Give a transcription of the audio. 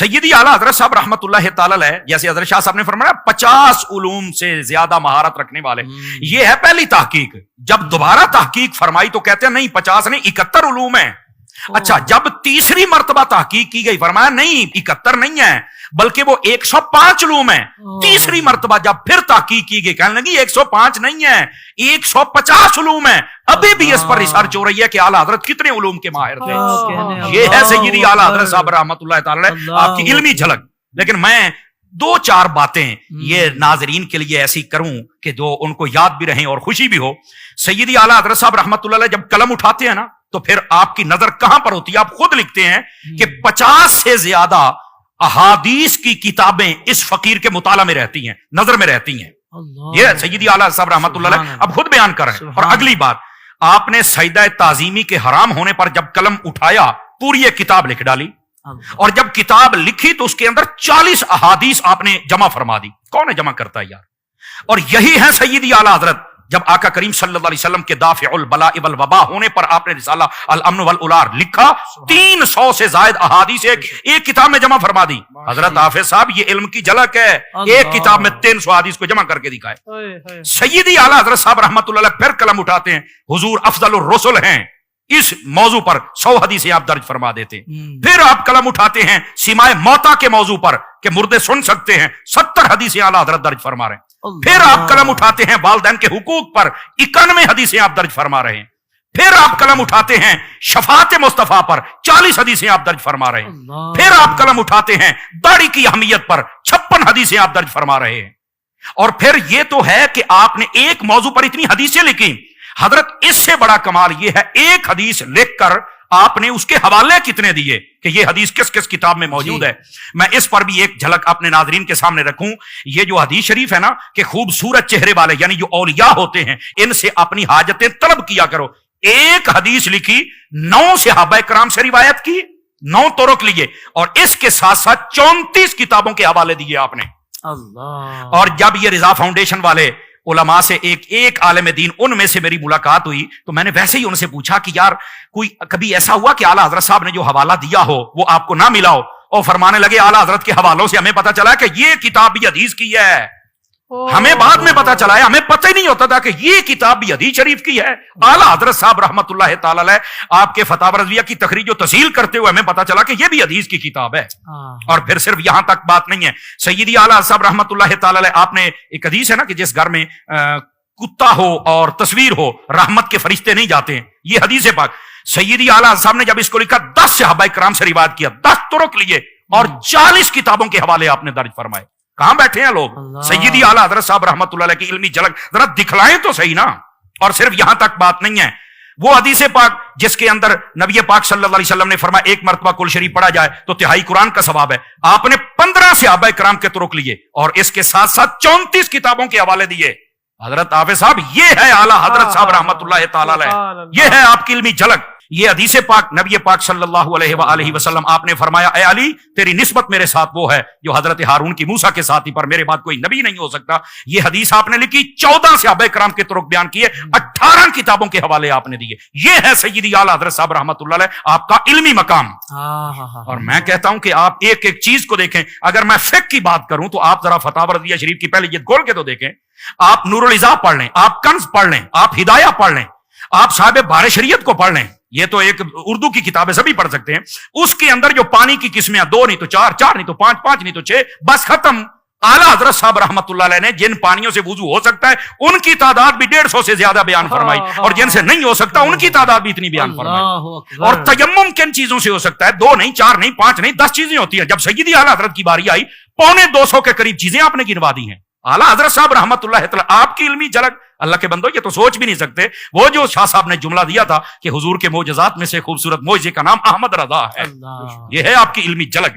سیدی اعلیٰ حضرت صاحب رحمتہ تعالی علیہ، جیسے حضرت شاہ صاحب نے فرمایا 50 علوم سے زیادہ مہارت رکھنے والے، یہ ہے پہلی تحقیق۔ جب دوبارہ تحقیق فرمائی تو کہتے ہیں نہیں 50 نہیں 71 علوم ہیں۔ اچھا، جب تیسری مرتبہ تحقیق کی گئی فرمایا نہیں 71 نہیں ہے بلکہ وہ 105 علوم ہیں۔ تیسری مرتبہ جب پھر تحقیق کی گئی کہنے لگی 105 نہیں ہے 150 علوم ہیں۔ ابھی بھی اس پر ریسرچ ہو رہی ہے کہ اعلیٰ حضرت کتنے علوم کے ماہر تھے۔ یہ ہے سیدی اعلیٰ حضرت صاحب رحمۃ اللہ تعالی علیہ آپ کی علمی جھلک۔ لیکن میں 2-4 باتیں یہ ناظرین کے لیے ایسی کروں کہ جو ان کو یاد بھی رہیں اور خوشی بھی ہو۔ سیدی اعلیٰ حضرت صاحب رحمۃ اللہ علیہ جب قلم اٹھاتے ہیں نا تو پھر آپ کی نظر کہاں پر ہوتی ہے؟ آپ خود لکھتے ہیں کہ 50 سے زیادہ احادیث کی کتابیں اس فقیر کے مطالعہ میں رہتی ہیں، نظر میں رہتی ہیں۔ یہ سیدی اعلیٰ صاحب رحمۃ اللہ علیہ اب خود بیان کر رہے ہیں۔ اور اگلی بات، آپ نے سجدہ تعظیمی کے حرام ہونے پر جب قلم اٹھایا پوری ایک کتاب لکھ ڈالی، اور جب کتاب لکھی تو اس کے اندر 40 احادیث آپ نے جمع فرما دی۔ کون ہے جمع کرتا ہے یار؟ اور یہی ہے سیدی اعلیٰ حضرت جب آقا کریم صلی اللہ علیہ وسلم کے دافع البلاء والوباء ہونے پر آپ نے رسالہ الامن والالار لکھا، 300 سے زائد احادیث ایک کتاب میں جمع فرما دی۔ حضرت حافظ صاحب یہ علم کی جھلک ہے، ایک کتاب میں 300 احادیث کو جمع کر کے دکھائے۔ سیدی اعلیٰ حضرت صاحب رحمۃ اللہ علیہ پھر قلم اٹھاتے ہیں، حضور افضل الرسل ہیں، اس موضوع پر 100 حدیثیں آپ درج فرما دیتے ہیں۔ پھر آپ قلم اٹھاتے ہیں سماع موتا کے موضوع پر کہ مردے سن سکتے ہیں، 70 حدیثیں اعلیٰ حضرت درج فرما رہے ہیں۔ پھر آپ قلم اٹھاتے ہیں والدین کے حقوق پر 91 حدیثیں آپ درج فرما رہے ہیں۔ پھر آپ قلم اٹھاتے ہیں شفاعت مصطفیٰ پر 40 حدیثیں آپ درج فرما رہے ہیں۔ پھر آپ قلم اٹھاتے ہیں داڑھی کی اہمیت پر 56 حدیثیں آپ درج فرما رہے ہیں۔ اور پھر یہ تو ہے کہ آپ نے ایک موضوع پر اتنی حدیثیں لکھی، حضرت اس سے بڑا کمال یہ ہے ایک حدیث لکھ کر آپ نے اس کے حوالے کتنے دیے کہ یہ حدیث کس کس کتاب میں موجود ہے۔ میں اس پر بھی ایک جھلک اپنے ناظرین کے سامنے رکھوں۔ یہ جو حدیث شریف ہے نا کہ خوبصورت چہرے والے یعنی جو اولیاء ہوتے ہیں ان سے اپنی حاجتیں طلب کیا کرو۔ ایک حدیث لکھی، 9 صحابہ کرام سے روایت کی، 9 طرق لیے، اور اس کے ساتھ ساتھ 34 کتابوں کے حوالے دیے آپ نے۔ اور جب یہ رضا فاؤنڈیشن والے علماء سے ایک عالم دین ان میں سے میری ملاقات ہوئی تو میں نے ویسے ہی ان سے پوچھا کہ یار کوئی کبھی ایسا ہوا کہ اعلیٰ حضرت صاحب نے جو حوالہ دیا ہو وہ آپ کو نہ ملا ہو؟ اور فرمانے لگے اعلیٰ حضرت کے حوالوں سے ہمیں پتا چلا کہ یہ کتاب بھی حدیث کی ہے، ہمیں بعد میں پتا چلا ہے، ہمیں پتہ ہی نہیں ہوتا تھا کہ یہ کتاب بھی حدیث شریف کی ہے۔ اعلیٰ حضرت صاحب رحمۃ اللہ تعالی علیہ آپ کے فتاوی رضویہ کی تخریج و تسہیل کرتے ہوئے ہمیں پتا چلا کہ یہ بھی حدیث کی کتاب ہے۔ اور پھر صرف یہاں تک بات نہیں ہے، سیدی اعلیٰ صاحب رحمۃ اللہ تعالی علیہ آپ نے ایک حدیث ہے نا کہ جس گھر میں کتا ہو اور تصویر ہو رحمت کے فرشتے نہیں جاتے ہیں، یہ حدیث پاک سیدی اعلیٰ صاحب نے جب اس کو لکھا 10 صحابہ کرام سے روایت کیا، 10 طرق لیے اور 40 کتابوں کے حوالے آپ نے درج فرمائے۔ کہاں بیٹھے ہیں لوگ؟ سیدی اعلیٰ حضرت صاحب رحمۃ اللہ علیہ کی علمی جھلک ذرا دکھلائیں تو صحیح نا۔ اور صرف یہاں تک بات نہیں ہے، وہ حدیث پاک جس کے اندر نبی پاک صلی اللہ علیہ وسلم نے فرمایا ایک مرتبہ کل شریف پڑھا جائے تو تہائی قرآن کا ثواب ہے، آپ نے 15 صحابہ کرام کے طرق لیے اور اس کے ساتھ ساتھ 34 کتابوں کے حوالے دیے۔ حضرت حافظ صاحب یہ ہے اعلیٰ حضرت صاحب رحمۃ اللہ تعالی علیہ، یہ ہے آپ کی علمی جھلک۔ یہ حدیث پاک نبی پاک صلی اللہ علیہ وآلہ وسلم آپ نے فرمایا اے علی تیری نسبت میرے ساتھ وہ ہے جو حضرت ہارون کی موسیٰ کے ساتھ ہی پر میرے بعد کوئی نبی نہیں ہو سکتا۔ یہ حدیث آپ نے لکھی، 14 صحابہ کرام کے طرق بیان کیے، 18 کتابوں کے حوالے آپ نے دیے۔ یہ ہے سیدی اعلیٰ حضرت صاحب رحمۃ اللہ علیہ آپ کا علمی مقام۔ اور میں کہتا ہوں کہ آپ ایک ایک چیز کو دیکھیں۔ اگر میں فقہ کی بات کروں تو آپ ذرا فتاوی رضویہ شریف کی پہلے یہ کھول کے تو دیکھیں، آپ نور العزا پڑھ لیں، آپ کنز پڑھ لیں، آپ ہدایہ پڑھ لیں، آپ صاحب بار شریعت کو پڑھ لیں، یہ تو ایک اردو کی کتابیں سبھی پڑھ سکتے ہیں۔ اس کے اندر جو پانی کی قسمیں 2 نہیں تو 4، 4 نہیں تو 5، 5 نہیں تو 6، بس ختم۔ اعلیٰ حضرت صاحب رحمۃ اللہ علیہ نے جن پانیوں سے وضو ہو سکتا ہے ان کی تعداد بھی 150 سے زیادہ بیان فرمائی، اور جن سے نہیں ہو سکتا ان کی تعداد بھی اتنی بیان فرمائی۔ اور تیمم کن چیزوں سے ہو سکتا ہے؟ 2 نہیں، 4 نہیں، 5 نہیں، 10 چیزیں ہوتی ہیں۔ جب سیدی اعلیٰ حضرت کی باری آئی 250 کے قریب چیزیں آپ نے گنوا دی ہیں۔ اعلیٰ حضرت صاحب رحمۃ اللہ تعالی آپ کی علمی جھلک اللہ کے بندو یہ تو سوچ بھی نہیں سکتے۔ وہ جو شاہ صاحب نے جملہ دیا تھا کہ حضور کے معجزات میں سے خوبصورت معجزے کا نام احمد رضا ہے، یہ ہے آپ کی علمی جھلک۔